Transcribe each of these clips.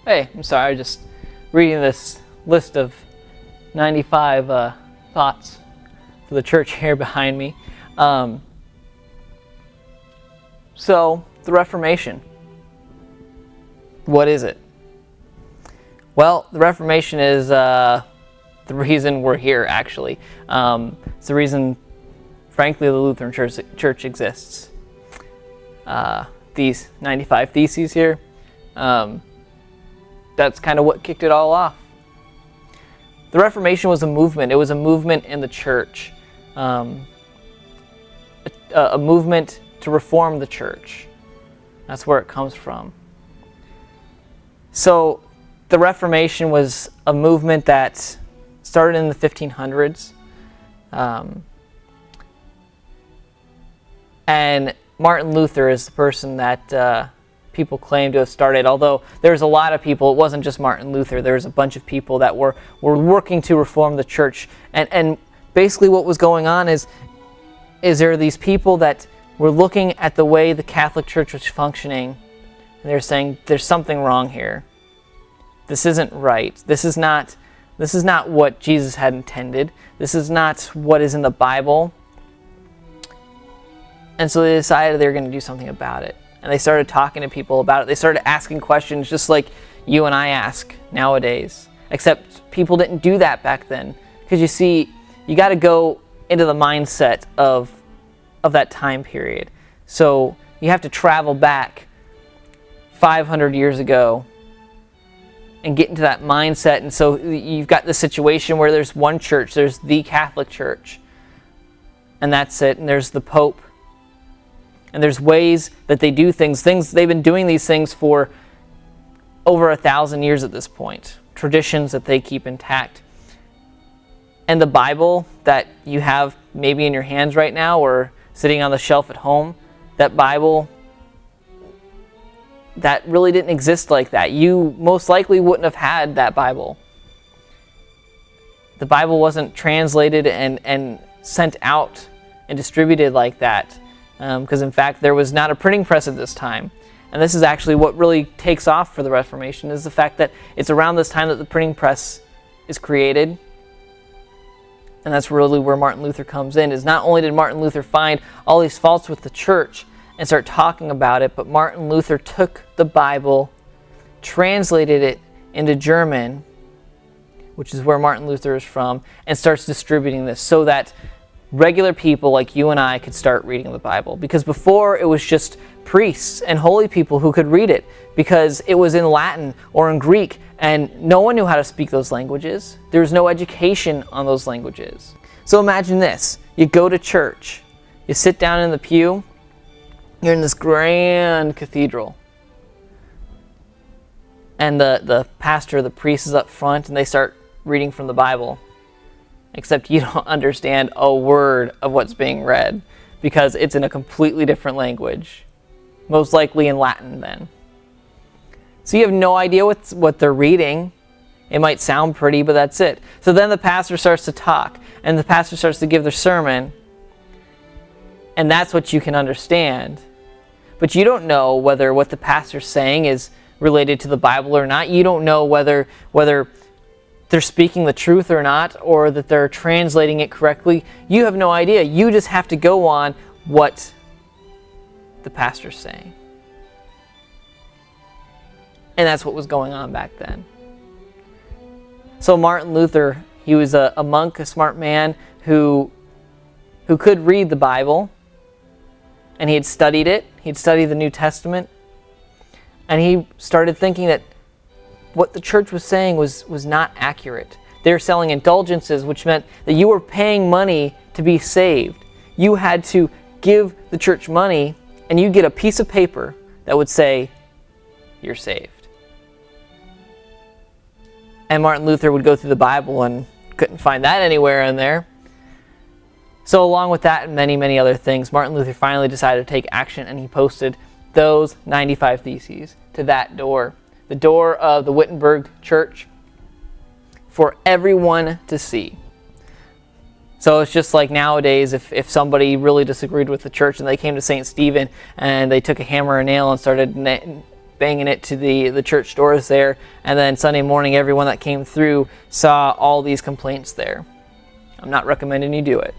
Hey, I'm sorry, just reading this list of 95 thoughts for the church here behind me. So, the Reformation. What is it? Well, the Reformation is the reason we're here, actually. It's the reason, frankly, the Lutheran Church exists. These 95 theses here, that's kind of what kicked it all off. The Reformation was a movement. It was a movement in the church. A movement to reform the church. That's where it comes from. So, the Reformation was a movement that started in the 1500s. And Martin Luther is the person that people claim to have started, although there's a lot of people. It wasn't just Martin Luther. There's a bunch of people that were working to reform the church. And basically what was going on is there are these people that were looking at the way the Catholic Church was functioning, and they're saying, there's something wrong here. This isn't right. This is not what Jesus had intended. This is not what is in the Bible. And so they decided they were going to do something about it. And they started talking to people about it. They started asking questions just like you and I ask nowadays. Except people didn't do that back then. Because you see, you got to go into the mindset of that time period. So you have to travel back 500 years ago and get into that mindset. And so you've got this situation where there's one church. There's the Catholic Church. And that's it. And there's the Pope. And there's ways that they do things. They've been doing these things for over 1,000 years at this point. Traditions that they keep intact. And the Bible that you have maybe in your hands right now or sitting on the shelf at home, that Bible, that really didn't exist like that. You most likely wouldn't have had that Bible. The Bible wasn't translated and sent out and distributed like that. Because in fact there was not a printing press at this time. And this is actually what really takes off for the Reformation, is the fact that it's around this time that the printing press is created. And that's really where Martin Luther comes in, is not only did Martin Luther find all these faults with the church and start talking about it, but Martin Luther took the Bible, translated it into German, which is where Martin Luther is from, and starts distributing this so that regular people like you and I could start reading the Bible. Because before it was just priests and holy people who could read it, because it was in Latin or in Greek, and no one knew how to speak those languages. There was no education on those languages. So imagine this. You go to church. You sit down in the pew. You're in this grand cathedral. And the pastor, the priest is up front, and they start reading from the Bible. Except you don't understand a word of what's being read because it's in a completely different language. Most likely in Latin then. So you have no idea what they're reading. It might sound pretty, but that's it. So then the pastor starts to talk, and the pastor starts to give their sermon, and that's what you can understand. But you don't know whether what the pastor's saying is related to the Bible or not. You don't know whether they're speaking the truth or not, or that they're translating it correctly. You have no idea. You just have to go on what the pastor's saying. And that's what was going on back then. So Martin Luther, he was a monk, a smart man who could read the Bible, and he had studied it. He'd studied the New Testament, and he started thinking that what the church was saying was not accurate. They were selling indulgences, which meant that you were paying money to be saved. You had to give the church money, and you get a piece of paper that would say, you're saved. And Martin Luther would go through the Bible and couldn't find that anywhere in there. So along with that and many, many other things, Martin Luther finally decided to take action, and he posted those 95 theses to that door. The door of the Wittenberg Church, for everyone to see. So it's just like nowadays, if somebody really disagreed with the church and they came to St. Stephen and they took a hammer and nail and started banging it to the church doors there, and then Sunday morning everyone that came through saw all these complaints there. I'm not recommending you do it.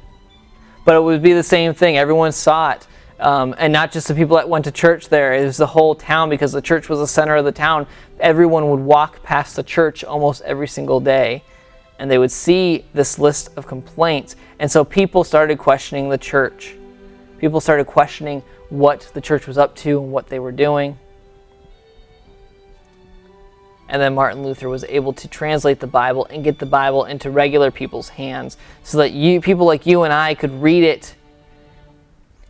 But it would be the same thing. Everyone saw it. And not just the people that went to church there. It was the whole town, because the church was the center of the town. Everyone would walk past the church almost every single day, and they would see this list of complaints. And so people started questioning the church. People started questioning what the church was up to and what they were doing. And then Martin Luther was able to translate the Bible and get the Bible into regular people's hands, so that people like you and I could read it.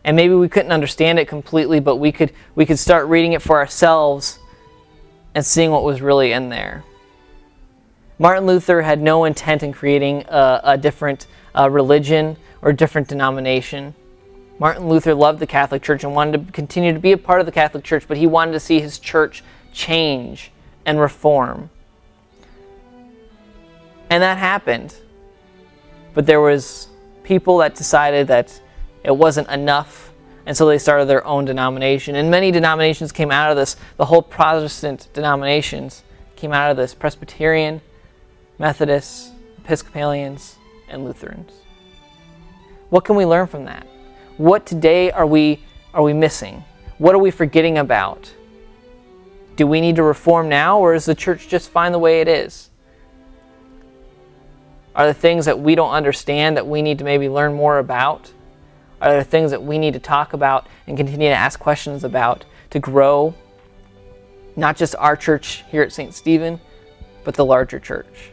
And maybe we couldn't understand it completely, but we could start reading it for ourselves and seeing what was really in there. Martin Luther had no intent in creating a different religion or different denomination. Martin Luther loved the Catholic Church and wanted to continue to be a part of the Catholic Church, but he wanted to see his church change and reform. And that happened. But there was people that decided that it wasn't enough, and so they started their own denomination. And many denominations came out of this. The whole Protestant denominations came out of this: Presbyterian, Methodists, Episcopalians, and Lutherans. What can we learn from that? What today are we missing? What are we forgetting about? Do we need to reform now, or is the church just fine the way it is? Are there things that we don't understand that we need to maybe learn more about? Are there things that we need to talk about and continue to ask questions about to grow not just our church here at St. Stephen, but the larger church?